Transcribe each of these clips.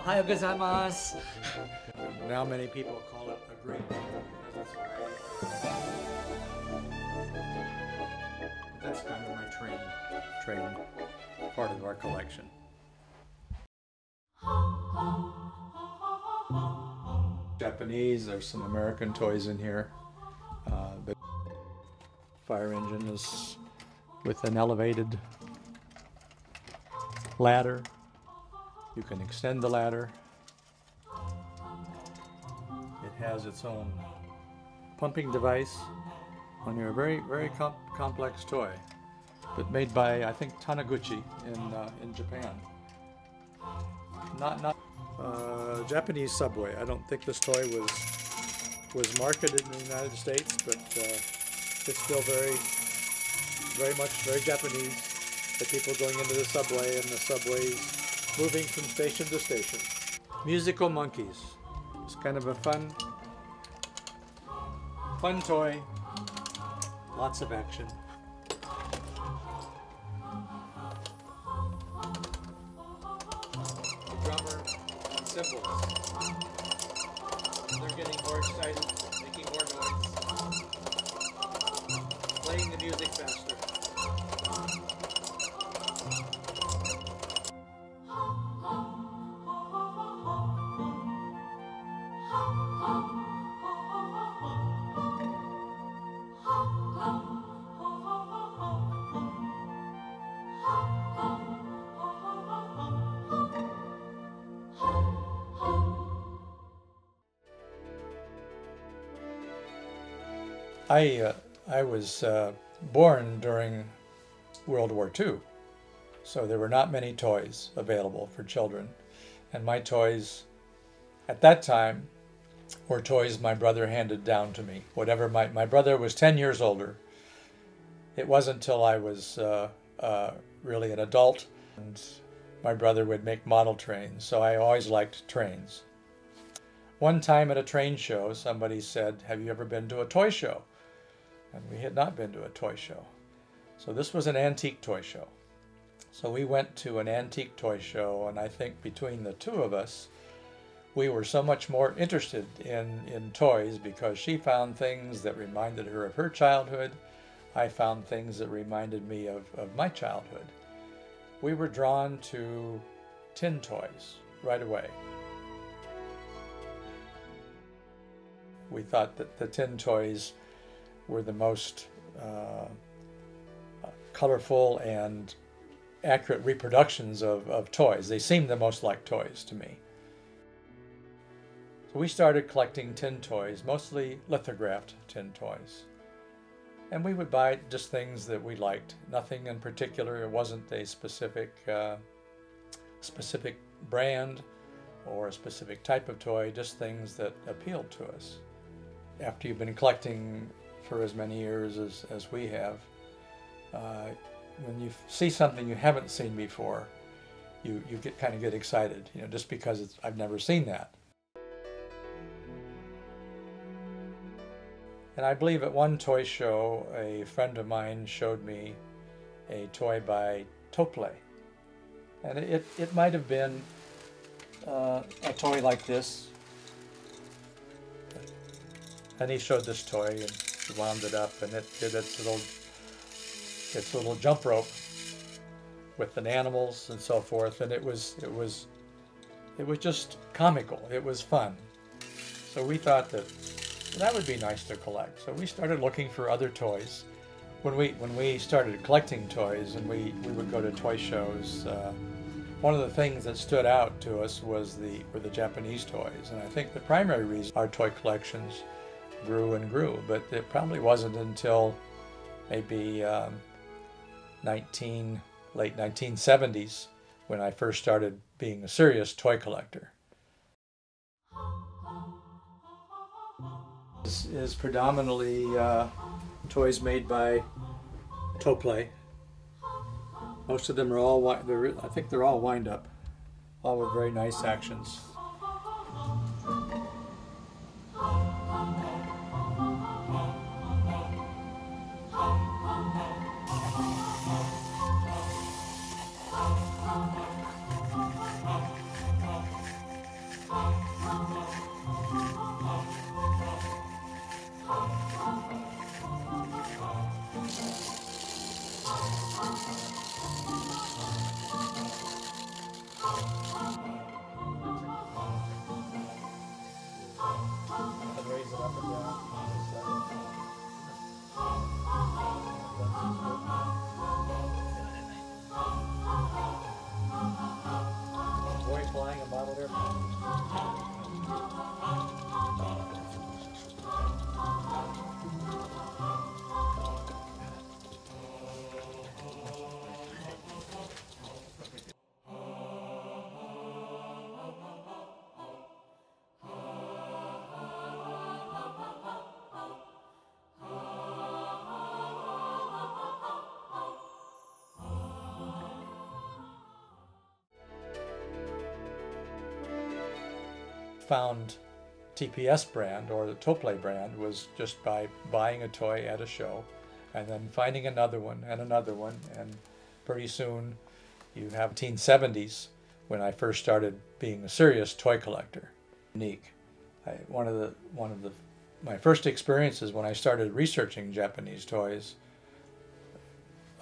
はようございます。 Now many people call it a great book because it's that's kind of my train part of our collection. Japanese, there's some American toys in here. The fire engine is with an elevated ladder. You can extend the ladder. It has its own pumping device on your very complex toy, but made by, I think, Taniguchi in Japan. Not Japanese Subway. I don't think this toy was marketed in the United States, but it's still very Japanese. The people going into the subway and the subways moving from station to station. Musical monkeys. It's kind of a fun toy. Lots of action. The drummer and cymbals. They're getting more excited, making more noise, playing the music faster. I was born during World War II, so there were not many toys available for children. And my toys at that time were toys my brother handed down to me. Whatever my brother was 10 years older. It wasn't until I was really an adult and my brother would make model trains, so I always liked trains. One time at a train show, somebody said, "Have you ever been to a toy show?" And we had not been to a toy show. So this was an antique toy show. So we went to an antique toy show, and I think between the two of us, we were so much more interested in toys because she found things that reminded her of her childhood. I found things that reminded me of my childhood. We were drawn to tin toys right away. We thought that the tin toys were the most colorful and accurate reproductions of toys. They seemed the most like toys to me. So we started collecting tin toys, mostly lithographed tin toys. And we would buy just things that we liked, nothing in particular. It wasn't a specific brand or a specific type of toy, just things that appealed to us. After you've been collecting for as many years as we have, when you see something you haven't seen before, you get excited, just because I've never seen that. And I believe at one toy show, a friend of mine showed me a toy by Topley. And it might have been a toy like this. And he showed this toy and he wound it up, and it did its little jump rope with the animals and so forth, and it was just comical. It was fun. So we thought that would be nice to collect. So we started looking for other toys. When we started collecting toys and we would go to toy shows, one of the things that stood out to us were the Japanese toys, and I think the primary reason our toy collections grew and grew, but it probably wasn't until maybe late 1970s when I first started being a serious toy collector. This is predominantly toys made by Topley. Most of them are all, I think they're all wind up, all with very nice actions. found TPS brand, or the Toplay brand, was just by buying a toy at a show and then finding another one, and pretty soon you have 1970s when I first started being a serious toy collector. Unique. One of my first experiences when I started researching Japanese toys,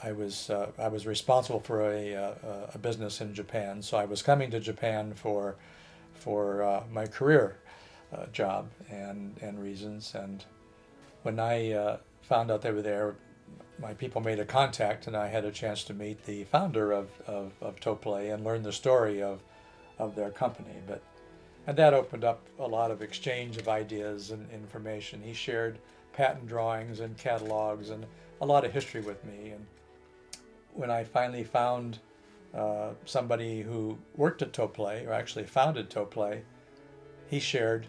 I was responsible for a business in Japan, so I was coming to Japan for my career job and reasons. And when I found out they were there, my people made a contact, and I had a chance to meet the founder of Toplay and learn the story of their company. And that opened up a lot of exchange of ideas and information. He shared patent drawings and catalogs and a lot of history with me. And when I finally found somebody who worked at Toplay, or actually founded Toplay, he shared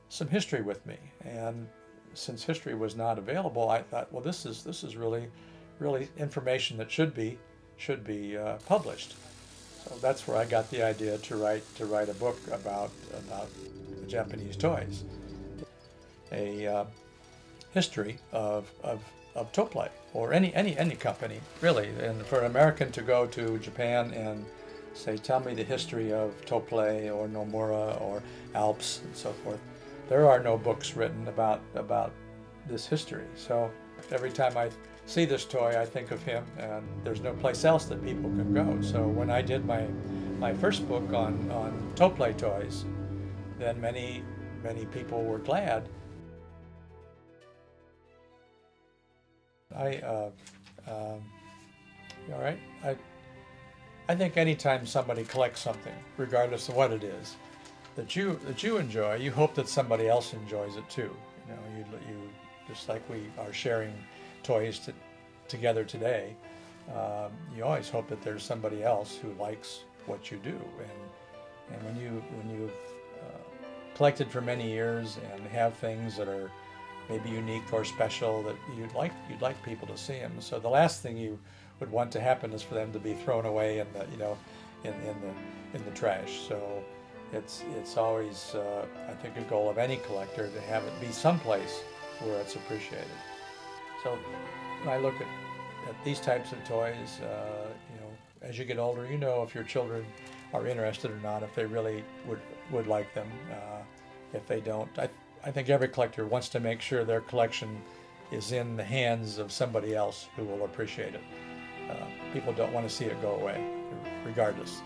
some history with me. And since history was not available, I thought, well, this is really information that should be published. So that's where I got the idea to write a book about the Japanese toys, a history of Toplay, or any company really. And for an American to go to Japan and say, tell me the history of Toplay or Nomura or Alps and so forth, there are no books written about this history. So every time I see this toy, I think of him, and there's no place else that people can go. So when I did my first book on Toplay toys, then many people were glad. All right. I think anytime somebody collects something, regardless of what it is, that you enjoy, you hope that somebody else enjoys it too. You know, you just like we are sharing toys together today. You always hope that there's somebody else who likes what you do, and when you've collected for many years and have things that are maybe unique or special, that you'd like people to see them. So the last thing you would want to happen is for them to be thrown away in the trash. So it's always I think a goal of any collector to have it be someplace where it's appreciated. So when I look at these types of toys, as you get older, you know if your children are interested or not, if they really would like them. If they don't, I think every collector wants to make sure their collection is in the hands of somebody else who will appreciate it. People don't want to see it go away, regardless.